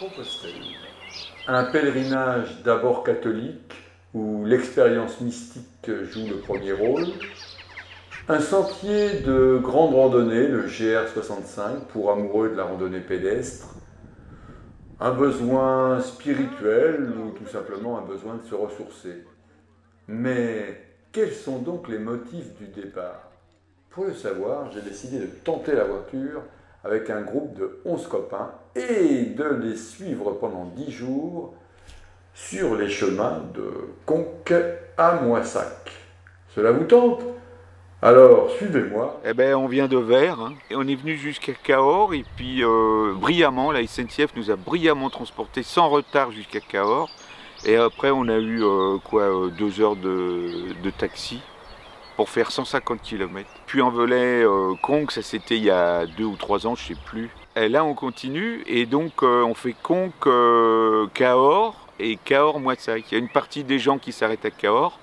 Compostelle. Un pèlerinage d'abord catholique, où l'expérience mystique joue le premier rôle. Un sentier de grande randonnée, le GR65, pour amoureux de la randonnée pédestre. Un besoin spirituel ou tout simplement un besoin de se ressourcer. Mais quels sont donc les motifs du départ? Pour le savoir, j'ai décidé de tenter l'aventure avec un groupe de 11 copains et de les suivre pendant 10 jours sur les chemins de Conques à Moissac. Cela vous tente? Alors, suivez-moi. Eh ben, on vient de Vers, hein, et on est venu jusqu'à Cahors, et puis brillamment, la SNCF nous a brillamment transportés sans retard jusqu'à Cahors. Et après, on a eu 2 heures de taxi pour faire 150 km. Puis en velay Conques, ça c'était il y a 2 ou 3 ans, je ne sais plus. Et là, on continue, et donc on fait Conques, Cahors et Cahors-Moissac. Il y a une partie des gens qui s'arrêtent à Cahors,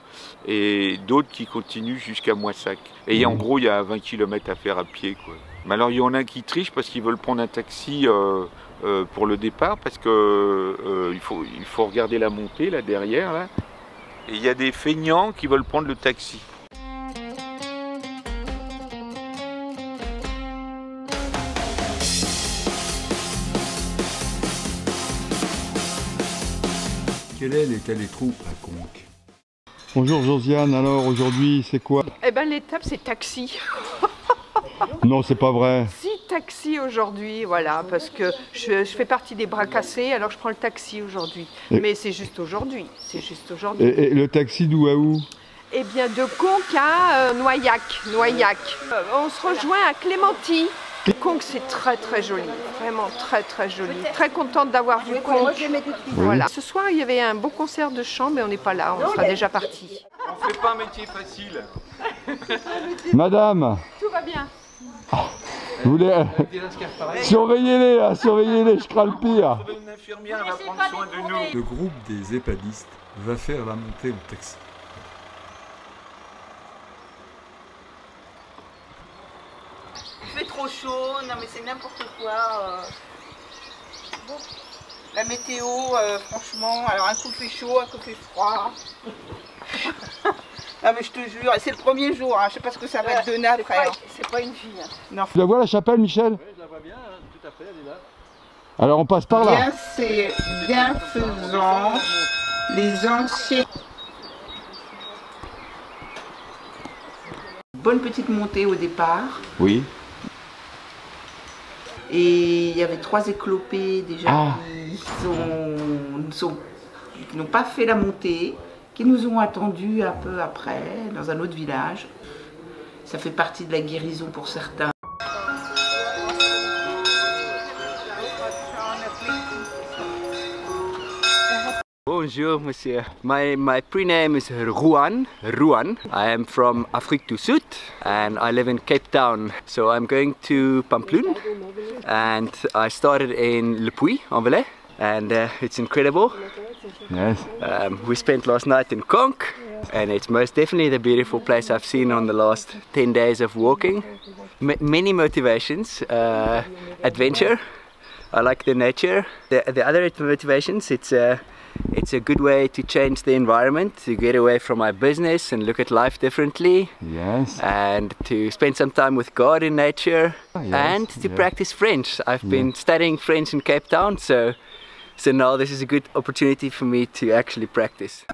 et d'autres qui continuent jusqu'à Moissac. Et en gros, il y a 20 km à faire à pied, quoi. Mais alors, il y en a qui trichent parce qu'ils veulent prendre un taxi pour le départ, parce que il faut regarder la montée, là, derrière, là. Et il y a des feignants qui veulent prendre le taxi. Quel est l'état des troupes à Conques? Bonjour Josiane, alors aujourd'hui c'est quoi? Eh ben l'étape c'est taxi. Non, c'est pas vrai. Si, taxi aujourd'hui, voilà, parce que je fais partie des bras cassés, alors je prends le taxi aujourd'hui. Mais c'est juste aujourd'hui, c'est juste aujourd'hui. Et le taxi d'où à où? Eh bien de Conques à Noyac. On se rejoint à Clémenty. Conques c'est très très joli, vraiment très très joli. Très contente d'avoir vu Conques. Voilà. Ce soir il y avait un beau concert de chant, mais on n'est pas là, on sera déjà parti. On fait pas un métier facile. Madame, Tout va bien. vous voulez... Surveillez-les là, surveillez-les, je crains le pire. Une infirmière va prendre soin de nous. Le groupe des EHPADistes va faire la montée au taxi. Il fait trop chaud, non mais c'est n'importe quoi. Bon. La météo, franchement, alors un coup il fait chaud, un coup il fait froid. Non mais je te jure, c'est le premier jour, hein. Je sais pas ce que ça va être donné après. C'est pas une fille. Hein. Non. Tu la vois la chapelle, Michel? Oui, je la vois bien, hein, tout à fait, elle est là. Alors on passe par là. Bien, c'est bienfaisant, les anciens. Bonne petite montée au départ. Oui. Et il y avait 3 éclopés déjà qui n'ont pas fait la montée, qui nous ont attendus un peu après, dans un autre village. Ça fait partie de la guérison pour certains. Bonjour, monsieur. My pre-name is Ruan. I am from Afrique du Sud and I live in Cape Town. So I'm going to Pamplona and I started in Le Puy, en Velay, and it's incredible. Yes. We spent last night in Conques and it's most definitely the beautiful place I've seen on the last 10 days of walking. Many motivations, adventure. I like the nature. The other motivations, it's a good way to change the environment, to get away from my business and look at life differently. Yes. And to spend some time with God in nature, Yes, and to practice French. I've been studying French in Cape Town, so now this is a good opportunity for me to actually practice.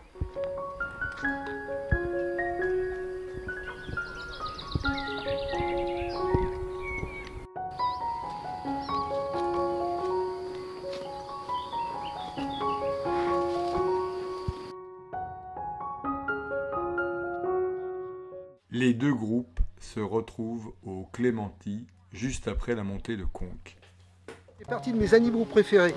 Les deux groupes se retrouvent au Clémenty, juste après la montée de Conques. C'est partie de mes animaux préférés.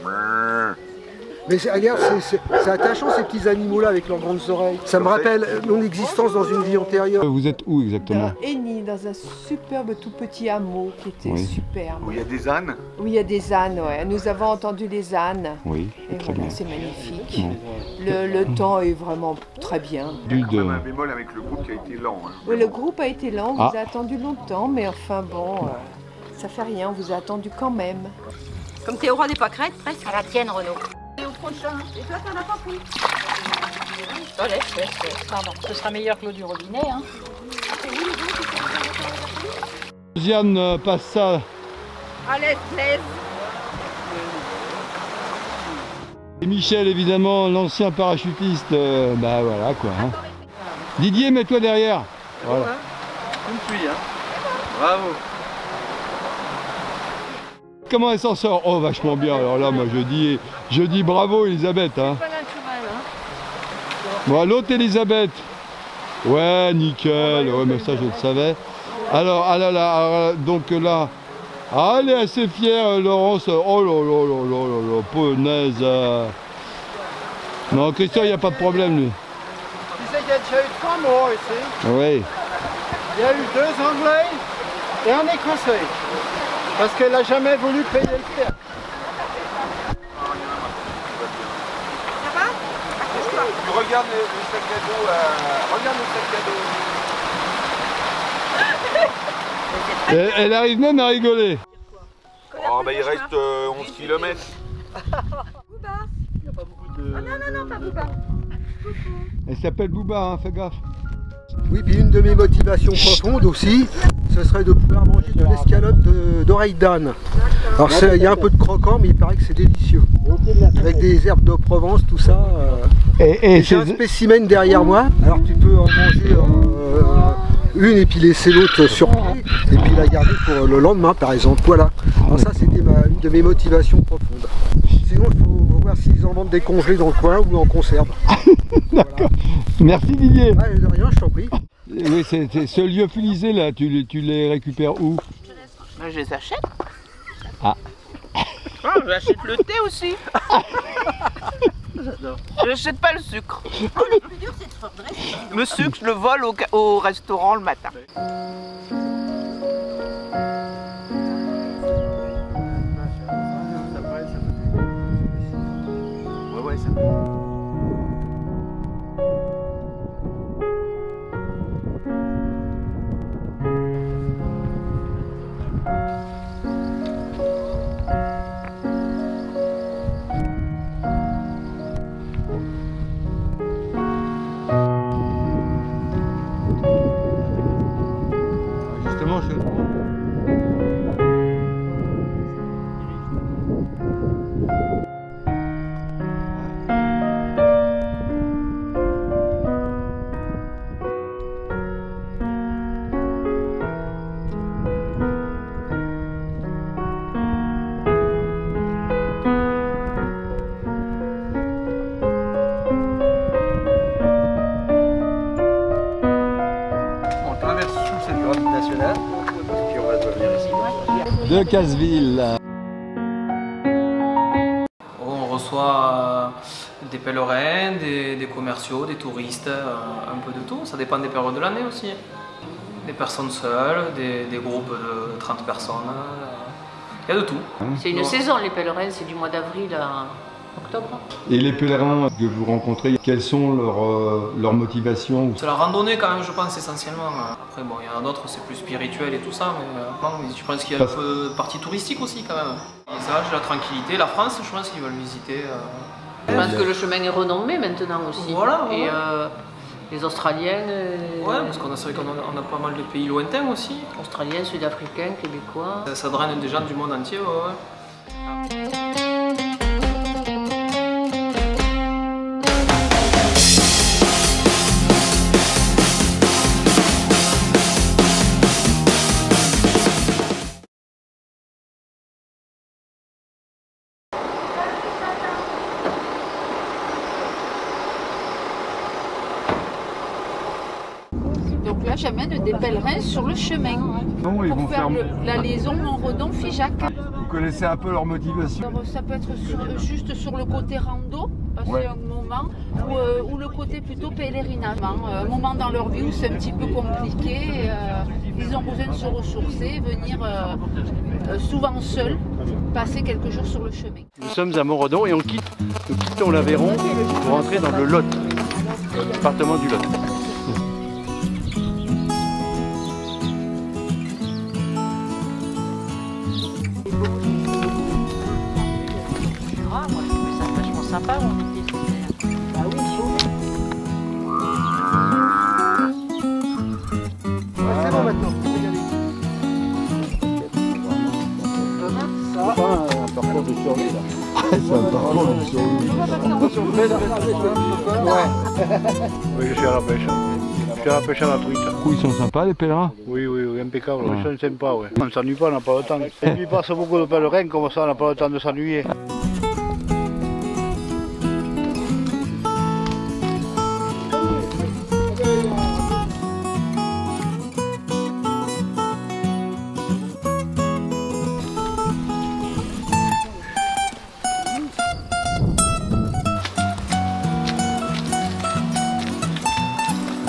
Mais regarde, c'est attachant ces petits animaux-là avec leurs grandes oreilles. Ça me rappelle mon existence dans une vie antérieure. Vous êtes où exactement? Dans Enny, dans un superbe tout petit hameau qui était superbe. Où il y a des ânes? Oui, il y a des ânes, ouais. Nous avons entendu les ânes. Oui, Et très voilà, bien. c'est magnifique. Le temps est vraiment très bien. Il y a quand même un bémol avec le groupe qui a été lent. Hein. Oui, le groupe a été lent, on vous a attendu longtemps, mais enfin bon, ça fait rien, on vous a attendu quand même. Comme t'es au roi des pâquerettes, presque. À la tienne, Renaud. Et au prochain. Et toi, t'en as pas pris. Laisse. Pardon, ce sera meilleur que l'eau du robinet. Hein. Josiane passe ça. Allez, laisse. Et Michel, évidemment, l'ancien parachutiste, bah voilà quoi. Hein. Didier, mets-toi derrière. Voilà. Tu me suis, hein. Bravo. Comment elle s'en sort? Oh, vachement bien. Alors là, moi, je dis bravo, Elisabeth. Hein. Bon, l'autre Elisabeth. Ouais, nickel. Ouais, mais ça, je le savais. Alors, ah là là, donc là, ah, elle est assez fière, Laurence. Oh là là là là là là, punaise. Non, Christian, il n'y a pas de problème, lui. Tu sais qu'il y a déjà eu 3 morts ici. Oui. Il y a eu 2 Anglais et un Écossais. Parce qu'elle n'a jamais voulu payer le fer. Tu regardes le sac à dos, regarde le sac à dos. Elle arrive même à rigoler. Oh bah il reste 11 km. Bouba. Il n'y a pas beaucoup de... Non, pas Bouba. Elle s'appelle Bouba, hein, fais gaffe. Oui, puis une de mes motivations profondes aussi, ce serait de pouvoir manger de l'escalope d'oreille d'âne. Alors il y a un peu de croquant, mais il paraît que c'est délicieux. Avec des herbes de Provence, tout ça. Et j'ai un spécimen derrière moi. Alors tu peux en manger une et puis laisser l'autre sur pied, et puis la garder pour le lendemain par exemple. Voilà. Alors ça c'était une de mes motivations profondes. Sinon il faut voir s'ils en vendent des congelés dans le coin ou en conserve. D'accord. Merci Didier. Ah, de rien, je t'en prie. Oui, c'est ce lyophilisé là, tu les récupères où? Ben, je les achète. Ah. Ah, j'achète le thé aussi. J'adore. Je n'achète pas le sucre. Le plus dur, c'est de faire dresser. Le sucre, je le vole au restaurant le matin. Ouais, ça. Justement, je... On traverse sous cette grande nationale, puis on va devenir ici. De Casseville. On reçoit des pèlerins, des commerciaux, des touristes, un peu de tout. Ça dépend des périodes de l'année aussi. Des personnes seules, des groupes de 30 personnes. Il y a de tout. C'est une saison, les pèlerins, c'est du mois d'avril à octobre. Et les pèlerins que vous rencontrez, quelles sont leurs motivations? C'est la randonnée quand même, je pense, essentiellement. Après, bon, il y en a d'autres, c'est plus spirituel et tout ça, mais je pense qu'il y a un peu de partie touristique aussi quand même. Le paysage, la tranquillité, la France, je pense qu'ils veulent visiter. Je pense que le chemin est renommé maintenant aussi. Voilà, Et les Australiens. Ouais, parce qu'on a, c'est vrai qu'on a pas mal de pays lointains aussi. Australiens, Sud-Africains, Québécois. Ça draine des gens du monde entier, ouais. Donc là, j'amène des pèlerins sur le chemin Non, ils pour vont faire faire... la liaison Montredon-Figeac. Vous connaissez un peu leur motivation? Alors, ça peut être juste sur le côté rando, passer Ouais. un moment, ou le côté plutôt pèlerinage. Un moment dans leur vie où c'est un petit peu compliqué, ils ont besoin de se ressourcer, venir souvent seuls, passer quelques jours sur le chemin. Nous sommes à Montredon et nous quittons l'Aveyron pour entrer dans le Lot, le département du Lot. moi je trouvais ça vachement sympa où on était. Ah oui, C'est bon maintenant, vous pouvez y aller. C'est pas un parcours de survie là. C'est un parcours de survie. Oui, je suis à la pêche. Je suis à la pêche à la truite. Ils sont sympas les pèlerins? Oui, impeccable. Ouais. Ils sont sympas, ouais. On ne s'ennuie pas, on n'a pas le temps. Et puis il passe beaucoup de pèlerins, comme ça on n'a pas le temps de s'ennuyer.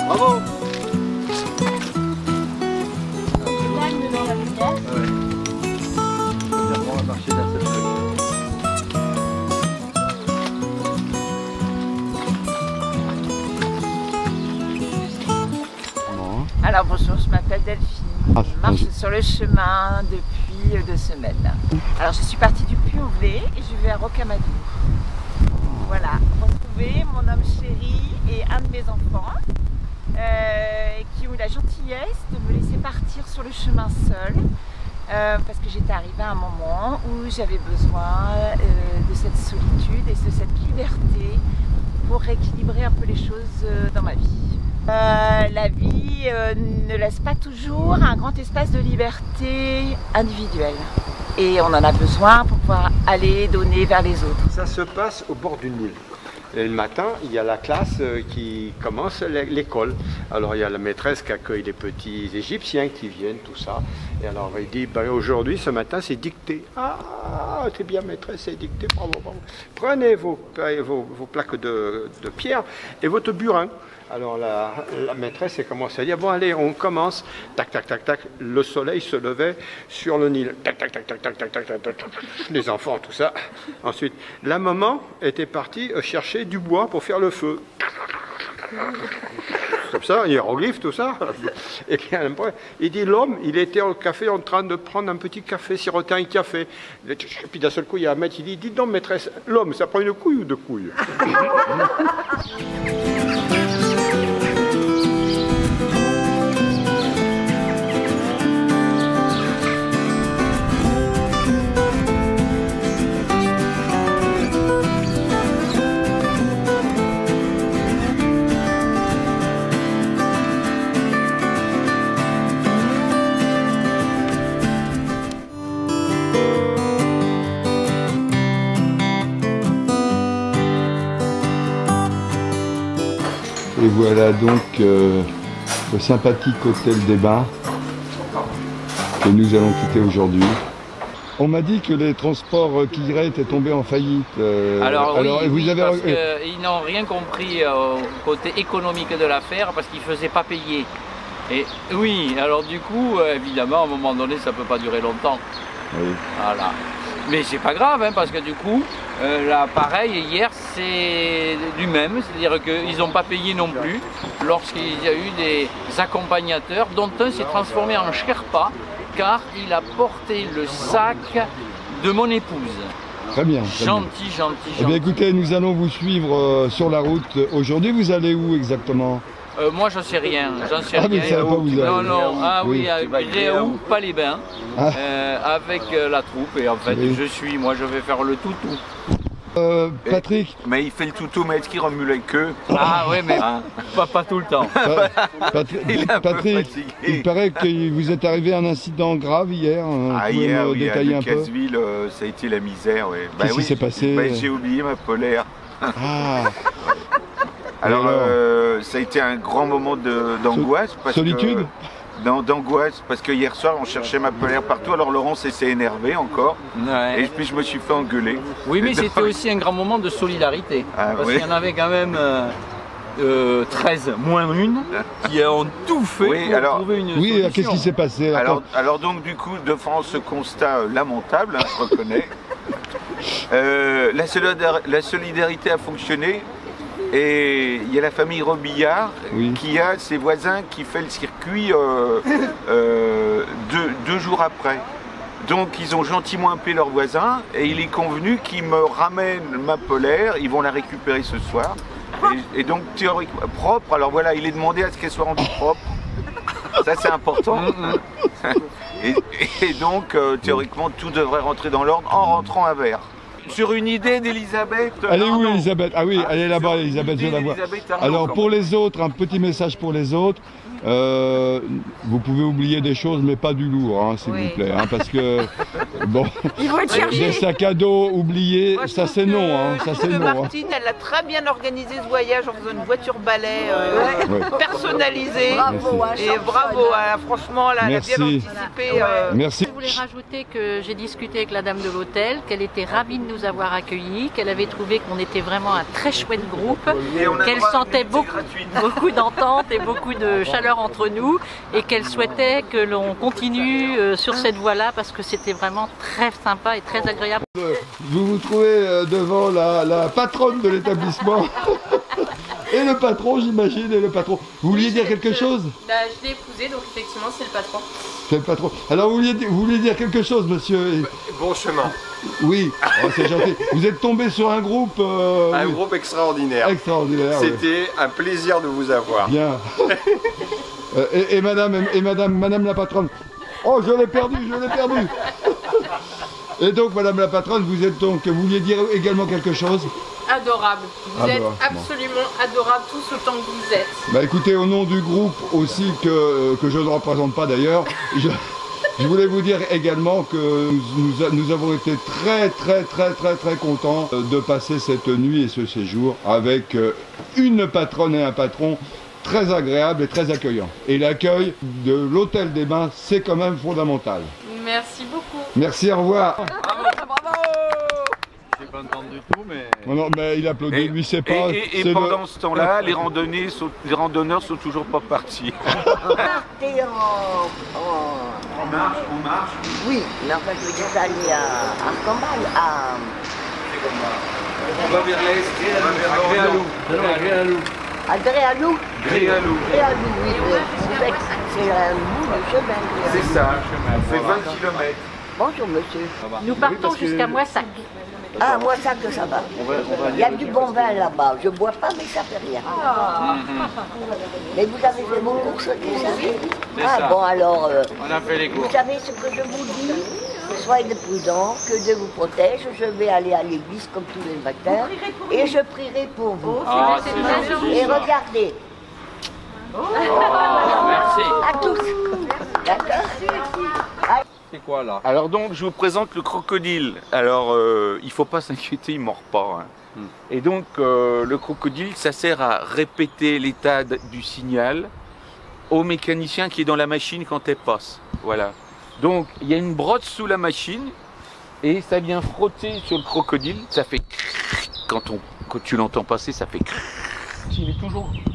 Bravo. On va marcher dans cette rue. Alors bonjour, je m'appelle Delphine. Ah, Je marche sur le chemin depuis 2 semaines. Alors je suis partie du Puy-en-Velay et je vais à Rocamadour. Voilà, retrouver mon homme chéri et un de mes enfants qui ont eu la gentillesse de me laisser partir sur le chemin seul parce que j'étais arrivée à un moment où j'avais besoin de cette solitude et de cette liberté pour rééquilibrer un peu les choses dans ma vie. La vie ne laisse pas toujours un grand espace de liberté individuelle et on en a besoin pour pouvoir aller donner vers les autres. Ça se passe au bord du Nil. Et le matin, il y a la classe qui commence l'école. Alors il y a la maîtresse qui accueille les petits Égyptiens qui viennent, tout ça. Et alors il dit, bah, aujourd'hui, ce matin, c'est dicté. Ah, c'est bien maîtresse, c'est dicté, bravo, bravo. Prenez vos plaques de pierre et votre burin. Alors la maîtresse elle commence à dire, bon allez, on commence. Tac, tac, tac, tac. Le soleil se levait sur le Nil. Tac, tac, tac, tac, tac, tac, tac, tac, tac. Les enfants, tout ça. Ensuite, la maman était partie chercher du bois pour faire le feu. Comme ça, hiéroglyphe, tout ça. Et puis, il dit, l'homme, il était au café en train de prendre un petit café, siroter un café. Et puis d'un seul coup, il y a un maître, il dit, dites donc maîtresse, l'homme, ça prend une couille ou 2 couilles? Et voilà donc le sympathique hôtel des Bains que nous allons quitter aujourd'hui. On m'a dit que les transports Kirae étaient tombés en faillite. Alors oui, vous avez... parce qu'ils n'ont rien compris au côté économique de l'affaire parce qu'ils ne faisaient pas payer. Et oui, alors du coup, évidemment, à un moment donné, ça ne peut pas durer longtemps. Oui. Voilà. Mais c'est pas grave, hein, parce que du coup, l'appareil hier, c'est du même, c'est-à-dire qu'ils n'ont pas payé non plus lorsqu'il y a eu des accompagnateurs, dont un s'est transformé en Sherpa, car il a porté le sac de mon épouse. Très bien. Gentil, gentil. Eh bien écoutez, nous allons vous suivre sur la route. Aujourd'hui, vous allez où exactement? Moi, j'en sais rien. J'en sais rien. Mais ça va pas vous non, non. Ah oui, oui. Réaou, pas les bains, avec la troupe. Et en fait, Oui. moi, je vais faire le toutou. Patrick. Mais il fait le toutou, mais est-ce qu'il remue la queue? Ah ouais, mais pas tout le temps. Patrick, il paraît que vous êtes arrivé à un incident grave hier. Ah, vous pouvez hier, me oui, à détailler un peu? Casseville, ça a été la misère. Ouais. Qu'est-ce qui s'est passé? J'ai oublié ma polaire. Ah. Alors, ça a été un grand moment d'angoisse. Solitude? Non, d'angoisse, parce que hier soir, on cherchait ma polaire partout, alors Laurent s'est énervé encore, Ouais. et puis je me suis fait engueuler. Oui, mais Et c'était aussi un grand moment de solidarité. Ah, parce oui. qu'il y en avait quand même 13 moins une qui ont tout fait pour trouver une solution. Oui, qu'est-ce qui s'est passé? Alors donc du coup, devant ce constat lamentable, hein, je reconnais, la solidarité a fonctionné. Et il y a la famille Robillard qui a ses voisins qui fait le circuit 2 jours après. Donc ils ont gentiment appelé leurs voisins et il est convenu qu'ils me ramènent ma polaire, ils vont la récupérer ce soir. Et donc théoriquement propre, alors voilà, il est demandé à ce qu'elle soit rendue propre. Ça c'est important. Et donc théoriquement tout devrait rentrer dans l'ordre en rentrant à Vers. Sur une idée d'Elisabeth. Elle est où Elisabeth? Ah oui, elle est là-bas, Elisabeth, je la vois. Alors pour les autres, un petit message pour les autres. Vous pouvez oublier des choses, mais pas du lourd, hein, s'il vous plaît, hein, parce que bon, des sacs à dos oubliés, moi, ça c'est non, hein, ça c'est non. Martine, elle a très bien organisé ce voyage en faisant une voiture balai personnalisée. Bravo, et bravo, franchement, elle a bien anticipé. Merci. Je voulais rajouter que j'ai discuté avec la dame de l'hôtel, qu'elle était ravie de nous avoir accueillis, qu'elle avait trouvé qu'on était vraiment un très chouette groupe, qu'elle sentait beaucoup d'entente et beaucoup de chaleur entre nous et qu'elle souhaitait que l'on continue sur cette voie-là parce que c'était vraiment très sympa et très agréable. Vous vous trouvez devant la patronne de l'établissement et le patron, j'imagine, et le patron. Vous vouliez dire quelque chose? Je l'ai épousé, donc effectivement c'est le patron. C'est le patron. Alors vous vouliez dire quelque chose, monsieur? Bon chemin. Oui, oh, c'est gentil. Vous êtes tombé sur un groupe... un groupe extraordinaire. Extraordinaire. C'était un plaisir de vous avoir. Bien. Et madame la patronne. Oh, je l'ai perdu. Et donc, madame la patronne, vous vouliez dire également quelque chose? Adorable. Vous êtes absolument adorable tous autant que vous êtes. Bah écoutez, au nom du groupe aussi que je ne représente pas d'ailleurs, je voulais vous dire également que nous avons été très contents de passer cette nuit et ce séjour avec une patronne et un patron très agréable et très accueillant. Et l'accueil de l'Hôtel des Bains, c'est quand même fondamental. Merci beaucoup. Merci, au revoir. Bravo. Je suis pas content du tout, mais... Non, mais il applaudit, lui c'est pas... Et pendant ce temps-là, les randonneurs sont toujours pas partis. On marche. Oui, mais en fait, je veux dire aller à Arcambal, On va vers l'est, on va vers Gréalou. À Gréalou? Gréalou, oui. C'est un bout de chemin. C'est ça, on fait 20 km. Bonjour, monsieur. Nous partons jusqu'à Moissac. Ah, Moissac, ça va. Il y a du bon vin là-bas. Je ne bois pas, mais ça fait rien. Mais vous avez fait vos courses déjà? Ah, bon, alors, on a fait les courses. Vous savez ce que je vous dis? Soyez prudents, que Dieu vous protège. Je vais aller à l'église comme tous les matins et je prierai pour vous. Ah, et regardez. Merci. À tous. D'accord? C'est quoi là? Alors donc je vous présente le crocodile. Alors il ne faut pas s'inquiéter, il ne mord pas. Hein. Et donc le crocodile, ça sert à répéter l'état du signal au mécanicien qui est dans la machine quand elle passe. Voilà. Donc il y a une brosse sous la machine et ça vient frotter sur le crocodile. Ça fait quand tu l'entends passer, ça fait. Il est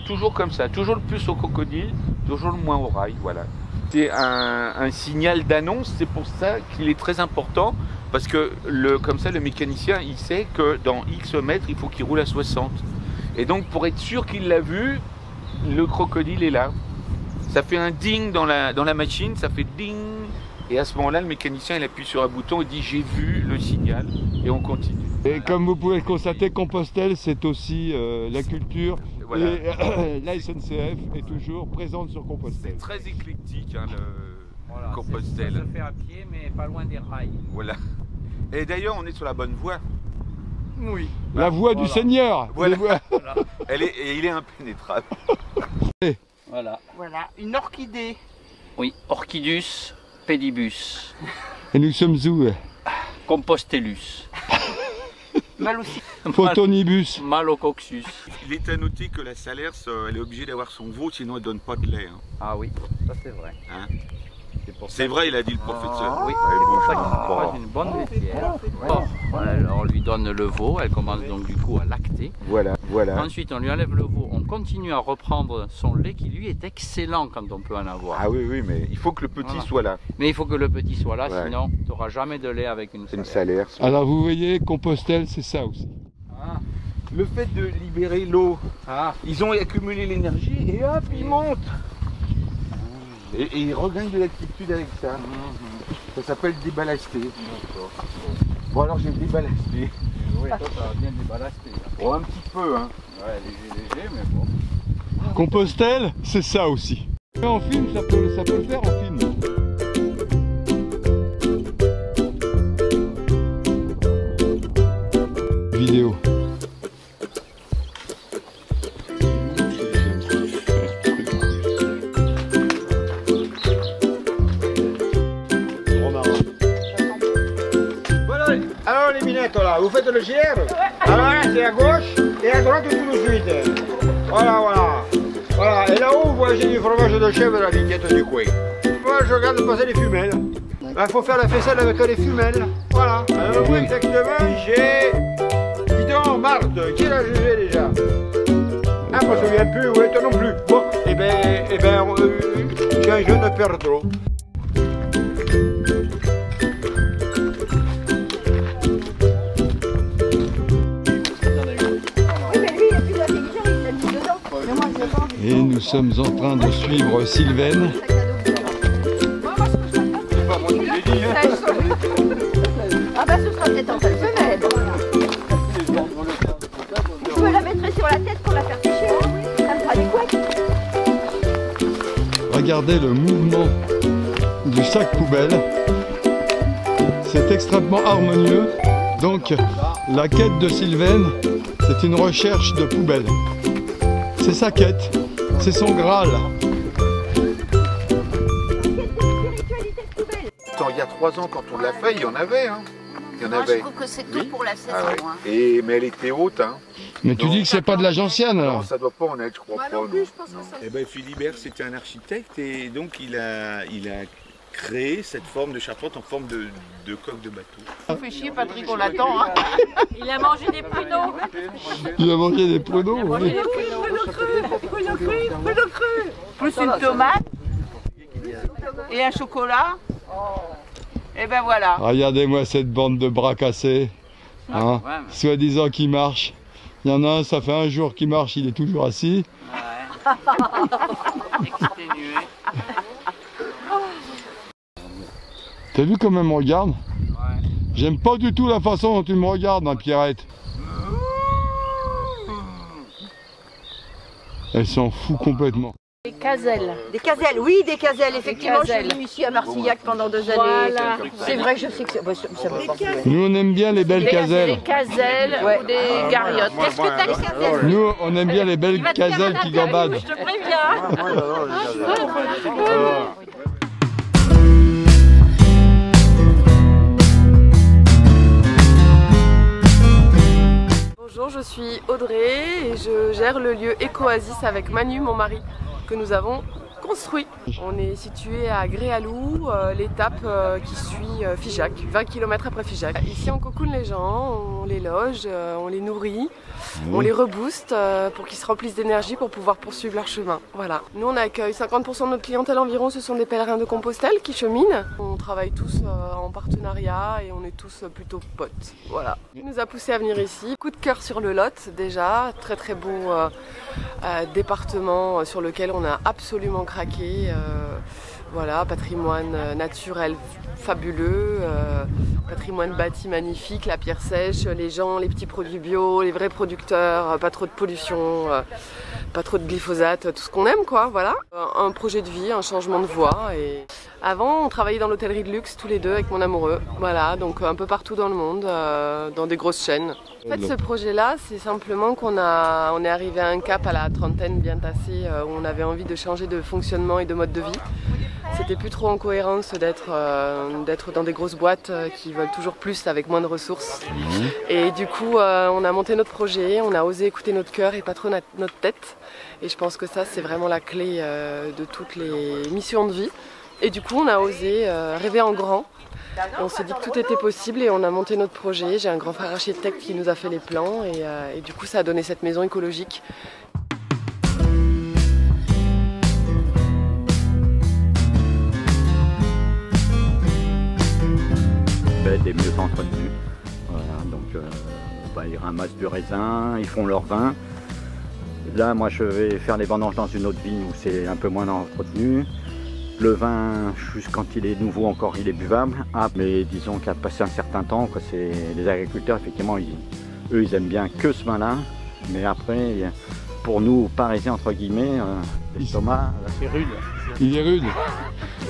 toujours comme ça, toujours le plus au crocodile, toujours le moins au rail. Voilà. C'est un signal d'annonce, c'est pour ça qu'il est très important, parce que comme ça le mécanicien il sait que dans X mètres il faut qu'il roule à 60. Et donc pour être sûr qu'il l'a vu, le crocodile est là. Ça fait un ding dans la machine, ça fait ding, et à ce moment-là le mécanicien il appuie sur un bouton et dit j'ai vu le signal, et on continue. Et comme vous pouvez le constater, Compostelle c'est aussi la culture. Voilà. Et la SNCF est toujours présente sur Compostelle. C'est très éclectique hein, voilà, Compostelle. Ça se fait à pied mais pas loin des rails. Voilà. Et d'ailleurs on est sur la bonne voie. Oui. La voie du Seigneur. Voilà. Voilà. Il est impénétrable. Voilà. Voilà, une orchidée. Oui, Orchidus pedibus. Et nous sommes où? Compostellus. Mal aussi. Photonibus. Malococcus. Il est à noter que la Salers, elle est obligée d'avoir son veau, sinon elle donne pas de lait. Hein. Ah oui, ça c'est vrai. Hein? C'est vrai, il a dit le professeur. Oui, c'est une bonne laitière. Alors on lui donne le veau, elle commence donc du coup à lacter. Voilà. Ensuite on lui enlève le veau, on continue à reprendre son lait qui lui est excellent quand on peut en avoir. Ah oui, mais il faut que le petit soit là. Mais il faut que le petit soit là, sinon tu n'auras jamais de lait avec une Salers. Alors vous voyez, Compostelle c'est ça aussi. Le fait de libérer l'eau, ils ont accumulé l'énergie et hop, ils montent. Et ils regagnent de l'altitude avec ça. Ça s'appelle déballasté. Bon alors j'ai déballasté. Oui, toi ça va bien déballaster. Bon, un petit peu, hein. Ouais, léger, mais bon. Compostelle, c'est ça aussi. En film, ça peut le faire en film. Vidéo. Voilà, alors les minettes là, vous faites le GR. Alors là c'est à gauche et à droite tout de suite. Voilà, voilà. Voilà, et là-haut vous voyez j'ai du fromage de chèvre de la vignette du coin. Moi je regarde passer les femelles. Il faut faire la faisselle avec les femelles. Voilà. Alors moi exactement j'ai... Dis donc Marthe, qui l'a jugé déjà? Ah, je me souviens plus, ouais, toi non plus. Bon, eh ben, j'ai un jeune perdreau. Et nous sommes en train de suivre Sylvaine. Ah bah ce sera peut-être en fin de semaine. Tu peux la mettre sur la tête pour la faire sécher, hein? Ça me fera du couette. Regardez le mouvement du sac poubelle. C'est extrêmement harmonieux. Donc la quête de Sylvaine, c'est une recherche de poubelle. C'est sa quête, c'est son Graal. Il y a 3 ans, quand on l'a fait, il y en avait. Hein. Il y en Moi, avait. je trouve que c'est que pour la saison. Ah ouais. Hein. Mais elle était haute. Hein. Mais tu dis que c'est pas de la gentiane alors? Non, ça doit pas en être, je crois pas. Non plus, je pense que ça... Eh ben, Philibert, c'était un architecte et donc il a créé cette forme de charpente en forme de coque de bateau. On fait chier, Patrick, on l'attend. Hein. Il a mangé des pruneaux. Il a mangé des pruneaux, oui. Pruneaux crus. Plus une tomate et un chocolat. Et ben voilà. Regardez-moi cette bande de bras cassés, hein, soi-disant qui marche. Il y en a un, ça fait un jour qu'il marche, il est toujours assis. Ouais. Exténué. T'as vu comment elle me regarde? Ouais. J'aime pas du tout la façon dont tu me regardes, hein, Pierrette. Elle s'en fout complètement. Des caselles. Des caselles, oui, des caselles. Effectivement, je caselles. suis venue ici à Marcillac pendant 2 années. Voilà. C'est vrai que je sais que ça me Nous, on aime bien les belles Des caselles. caselles ou des gariotes. Qu'est-ce que t'as les caselles? Nous, on aime bien les belles caselles qui gambadent. Je te préviens. Bonjour, je suis Audrey et je gère le lieu Ecoasis avec Manu, mon mari, que nous avons construit. On est situé à Gréalou, l'étape qui suit Figeac, 20 km après Figeac. Ici on cocoune les gens, on les loge, on les nourrit, on les rebooste pour qu'ils se remplissent d'énergie pour pouvoir poursuivre leur chemin. Voilà. Nous on accueille 50% de notre clientèle environ, ce sont des pèlerins de Compostelle qui cheminent. On travaille tous en partenariat et on est tous plutôt potes. Voilà. Ce qui nous a poussé à venir ici. Coup de cœur sur le Lot déjà, très très beau département sur lequel on a absolument craqué. Voilà, patrimoine naturel fabuleux, patrimoine bâti magnifique, la pierre sèche, les gens, les petits produits bio, les vrais producteurs, pas trop de pollution, pas trop de glyphosate, tout ce qu'on aime quoi, voilà. Un projet de vie, un changement de voie. Et avant on travaillait dans l'hôtellerie de luxe tous les deux avec mon amoureux, voilà, donc un peu partout dans le monde, dans des grosses chaînes. En fait ce projet là c'est simplement qu'on est arrivé à un cap à la trentaine bien tassé où on avait envie de changer de fonctionnement et de mode de vie. C'était plus trop en cohérence d'être dans des grosses boîtes qui veulent toujours plus avec moins de ressources. Et du coup, on a monté notre projet, on a osé écouter notre cœur et pas trop notre tête. Et je pense que ça, c'est vraiment la clé de toutes les missions de vie. Et du coup, on a osé rêver en grand. On s'est dit que tout était possible et on a monté notre projet. J'ai un grand frère architecte qui nous a fait les plans et du coup, ça a donné cette maison écologique. Des mieux entretenus. Voilà, donc ils ramassent du raisin, ils font leur vin. Là, moi, je vais faire les vendanges dans une autre vigne où c'est un peu moins entretenu. Le vin, juste quand il est nouveau encore, il est buvable. Ah, mais disons qu'à passer un certain temps, les agriculteurs, effectivement, eux, ils aiment bien que ce vin-là. Mais après, pour nous, Parisiens, entre guillemets, l'estomac, c'est rude. Il est rude.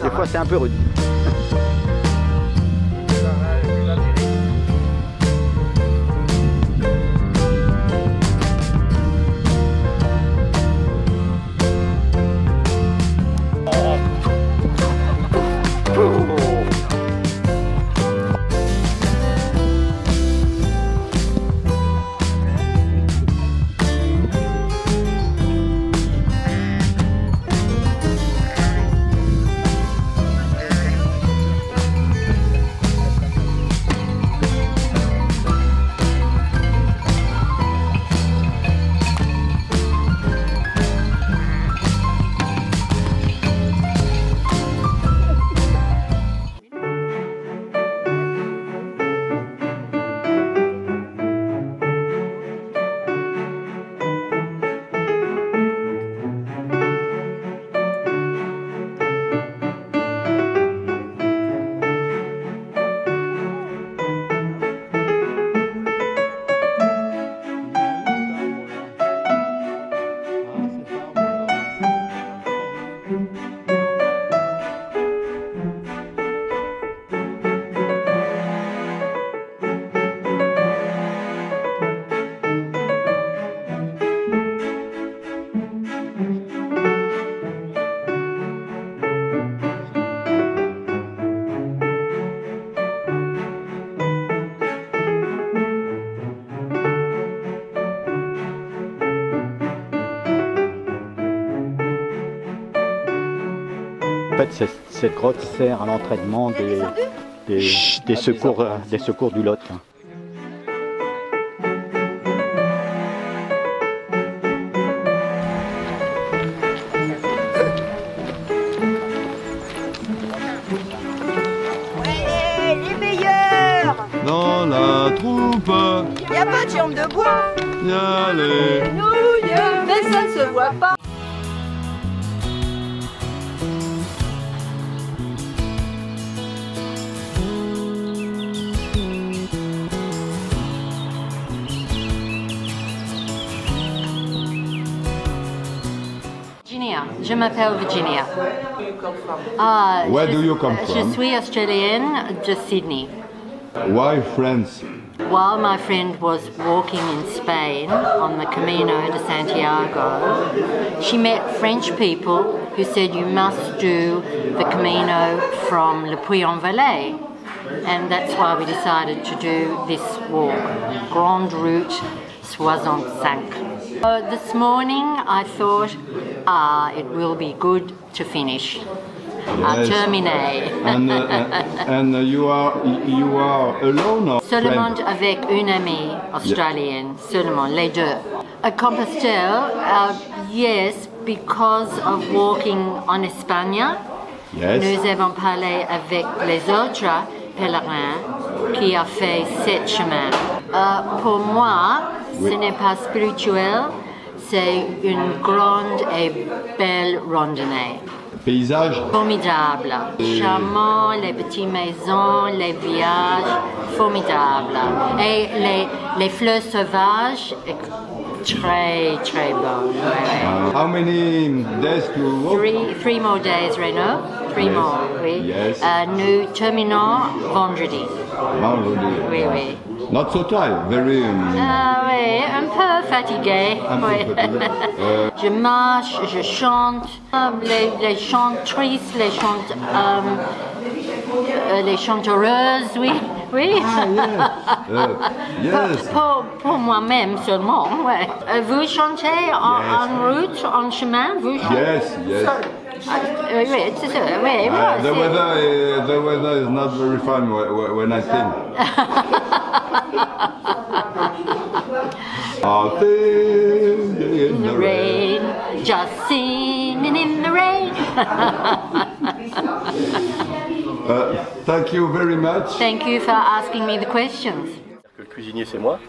Des fois, c'est un peu rude. En fait, cette grotte sert à l'entraînement des secours du Lot. Ouais, les meilleurs! Dans la troupe, y a pas de jambe de bois! y a les nouilles, mais ça ne se voit pas. Virginia, je m'appelle Virginia. Where do you come Je from? suis australienne de Sydney. Why France? While my friend was walking in Spain on the Camino de Santiago, she met French people who said you must do the Camino from Le Puy-en-Velay. And that's why we decided to do this walk, Grande Route 65. This morning I thought, it will be good to finish. Yes. Terminé. And you are alone or Seulement friend? avec une amie australienne, seulement les deux. À Compostelle, yes, because of walking en Espagne, Yes. nous avons parlé avec les autres pèlerins qui ont fait cette chemin. Pour moi, ce n'est pas spirituel, c'est une grande et belle randonnée. Paysage? Formidable. Charmant, les petites maisons, les villages, formidable. Et les fleurs sauvages, très très bonnes. How many days to walk? Three more days, Renaud. Three Yes. more, oui. Yes. Nous terminons vendredi. Vendredi. Oui, oui. Not so tired, very... Oui, un peu fatigué. Un peu Oui. fatigué. Je marche, je chante, les chants tristes, les chanteuses, oui. Oui. Yes. Pour moi-même seulement, ouais. Vous chantez en route, en chemin, vous chantez? Yes, yes. Oui, oui, c'est ça. Oui, moi The aussi. weather is not very fun when I sing. I'll sing in the rain. Just singing in the rain. Thank you very much. Thank you for asking me the questions. Le cuisinier, c'est moi.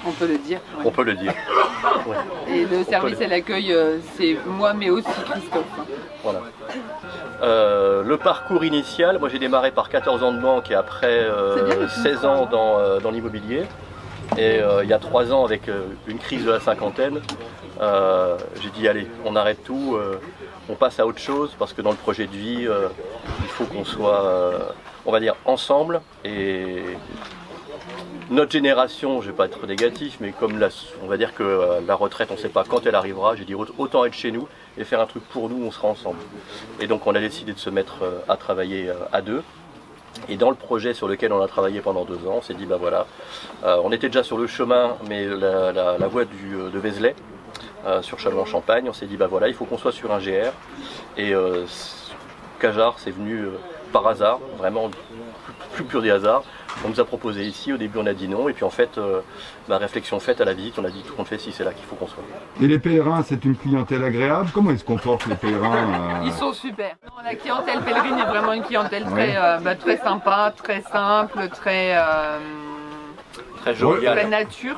On peut le dire. Ouais. On peut le dire. Ouais. Et le service et l'accueil, c'est moi, mais aussi Christophe. Voilà. Le parcours initial, moi j'ai démarré par 14 ans de banque et après 16 ans dans l'immobilier. Et il y a 3 ans, avec une crise de la cinquantaine, j'ai dit allez, on arrête tout, on passe à autre chose parce que dans le projet de vie, il faut qu'on soit, on va dire, ensemble. Et notre génération, je ne vais pas être négatif, mais comme on va dire que la retraite, on ne sait pas quand elle arrivera, j'ai dit autant être chez nous et faire un truc pour nous, on sera ensemble. Et donc on a décidé de se mettre à travailler à deux. Et dans le projet sur lequel on a travaillé pendant 2 ans, on s'est dit bah voilà, on était déjà sur le chemin, mais la voie de Vézelay, sur Châlons-en-Champagne, on s'est dit bah voilà, il faut qu'on soit sur un GR. Et Cajar, c'est venu par hasard, vraiment plus pur des hasards. On nous a proposé ici, au début on a dit non, et puis en fait, réflexion faite à la visite, on a dit tout compte fait si c'est là qu'il faut qu'on soit. Et les pèlerins, c'est une clientèle agréable? Comment ils se comportent les pèlerins Ils sont super. Non, la clientèle pèlerine est vraiment une clientèle très sympa, très simple, très joviale. Très nature.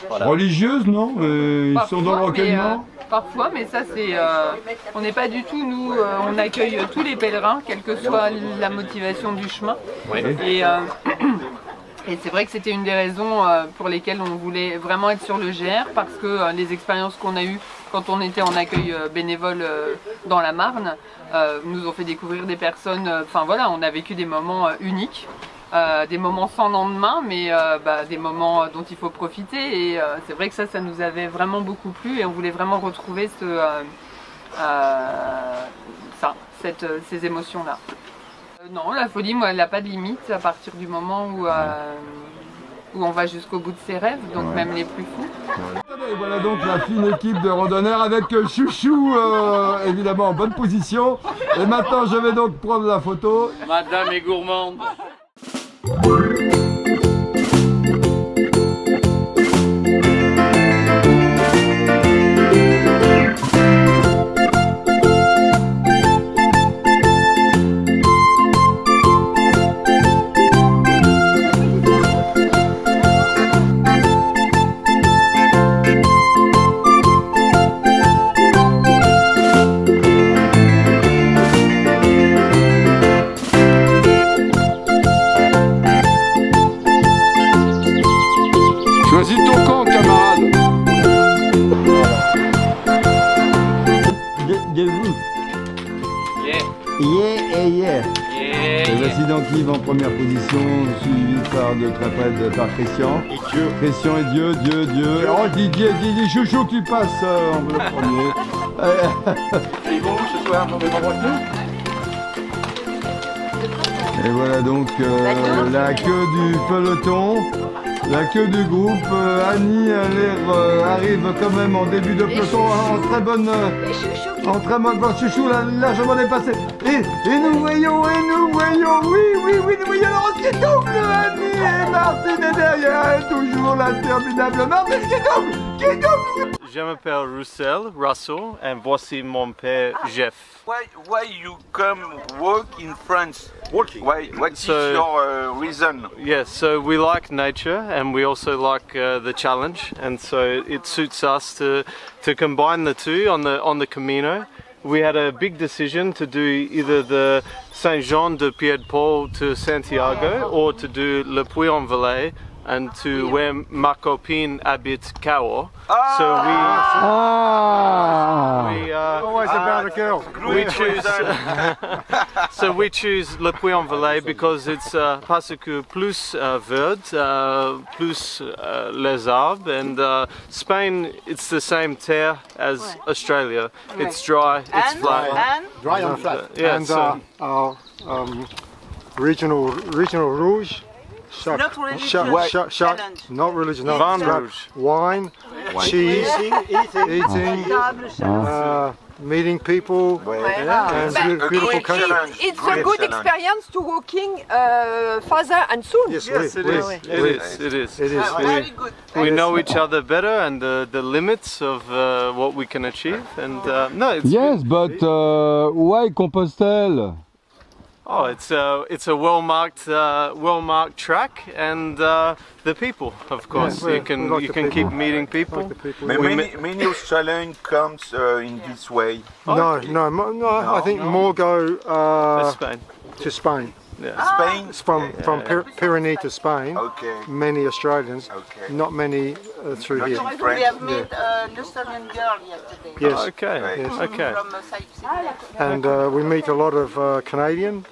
Voilà. Religieuse, non ils sont dans le recueillement parfois, mais ça c'est... on n'est pas du tout, nous, on accueille tous les pèlerins, quelle que soit la motivation du chemin. Oui. Et c'est vrai que c'était une des raisons pour lesquelles on voulait vraiment être sur le GR, parce que les expériences qu'on a eues quand on était en accueil bénévole dans la Marne nous ont fait découvrir des personnes... Enfin voilà, on a vécu des moments uniques. Des moments sans lendemain, mais des moments dont il faut profiter, et c'est vrai que ça nous avait vraiment beaucoup plu, et on voulait vraiment retrouver ces émotions-là. Non, la folie, moi, elle n'a pas de limite à partir du moment où on va jusqu'au bout de ses rêves, donc même les plus fous. Et voilà donc la fine équipe de randonneurs avec Chouchou évidemment en bonne position. Et maintenant je vais donc prendre la photo. Madame est gourmande. Choisis ton camp, camarade. Yeah. Et voici donc Yves en première position, suivi de très près par Christian. Et Dieu. Christian et Dieu. Oh, Didier, Chouchou qui passe en premier. Ils vont où ce soir? Dans des endroits de nous? Et voilà donc la queue du peloton. La queue du groupe, Annie arrive quand même en début de peloton en très bonne chouchou, largement dépassé. Et nous voyons, nous voyons Laurence qui double, Annie et Martine est derrière, toujours l'interminable Martine qui double. Je m'appelle Russell, et voici mon père Jeff. Why you come work in France? Working. What's your reason? Yes, so we like nature and we also like the challenge, and so it suits us to combine the two on the Camino. We had a big decision to do either the Saint-Jean de Pied-de-Port to Santiago or to do Le Puy-en-Velay and to where ma copine habite Cahors. So always about a girl. We choose so we choose Le Puy-en-Velay because it's parce que plus verde, plus les arbres, and Spain it's the same terre as Australia. It's dry, it's flat. Dry and flat. Yeah, and so our regional rouge. Not religious challenge. Not religious. No. Vin rouge. Wine, cheese, eating, meeting people, and beautiful country. It's a good experience to walking father and son. Yes, it is. Very good. We know each other better and the limits of what we can achieve, and no, it's yes, good. But why Compostelle? Oh, it's a well-marked track, and the people, of course. Yeah, you can keep meeting people. Many Australians comes in this way. No, I think more go Spain. to Spain. Yeah. Spain? From Pyrenees to Spain, okay. Many Australians, not many through here. We have met an Australian girl yesterday. Yes. Oh, okay. Yes. Okay. From Sydney. And we meet a lot of Canadian.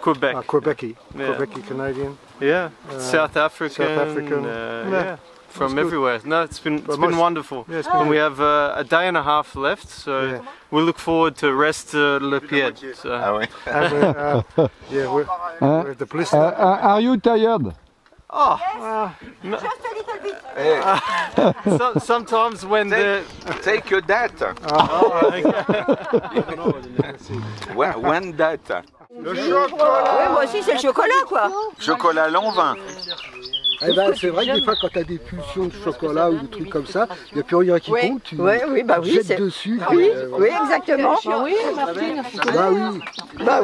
Quebec. Quebecy. Yeah. Quebecy Canadian. Yeah. South African. Yeah. From everywhere. No, it's been wonderful. Yeah, and we have a day and a half left, so we look forward to rest Le Pied. So. We're the blister. Are you tired? Oh, no. Just a little bit. Sometimes when take your date. One date. Le chocolat. Oui, moi aussi c'est le chocolat quoi. Chocolat Lanvin. Eh ben, c'est vrai que des fois, quand tu as des pulsions de chocolat ou des trucs comme ça, il n'y a plus rien qui compte, tu jettes dessus. Oui, exactement.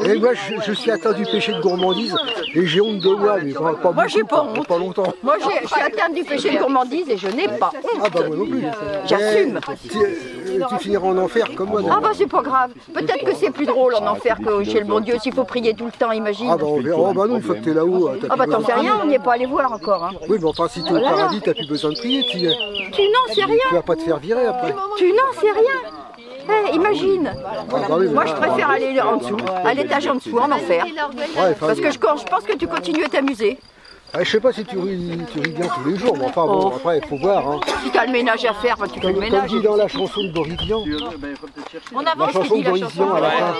Et moi, je suis atteint du péché de gourmandise et j'ai honte de moi, mais pas moi, j'ai pas honte. Pas longtemps. Moi, je suis atteinte du péché de gourmandise et je n'ai pas honte. Ah bah moi non plus. J'assume. Tu finiras en enfer comme moi. Ah bah c'est pas grave. Peut-être que c'est plus drôle en enfer que chez le bon Dieu s'il faut prier tout le temps, imagine. Ah bah on verra. Oh bah non, une fois que t'es là-haut. Ah bah t'en sais rien, on n'y est pas allé voir encore. Hein. Oui, mais enfin si t'es au paradis, t'as plus besoin de prier. Tu n'en sais rien. Tu vas pas te faire virer après. Tu n'en sais rien. Imagine. Moi je préfère aller en dessous, à l'étage en dessous, en enfer. Parce que je pense que tu continues à t'amuser. Je sais pas si tu ris bien tous les jours, mais enfin bon, après il faut voir. Hein. Si tu as le ménage à faire, tu fais le ménage. Comme dit dans la chanson de Boris Vian. On avance, la chanson de Boris Vian à la fin.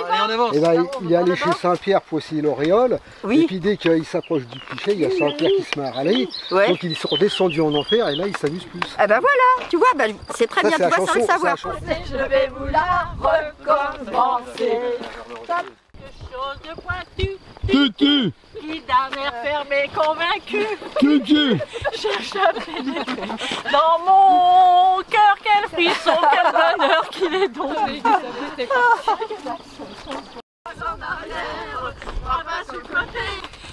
Et ben, il est allé chez Saint-Pierre pour essayer l'auréole. Et puis dès qu'il s'approche du cliché, il y a Saint-Pierre qui se met à râler. Donc ils sont redescendus en enfer et là il s'amuse plus. Ah ben voilà, tu vois, c'est très bien, tu vois, sans le savoir. Je vais vous la recommencer. Quelque chose de pointu. Tutu. Qui d'un air fermé convaincu. Tutu. Cherche après des faits. Dans mon cœur, quel frisson, quel bonheur qu'il est donné.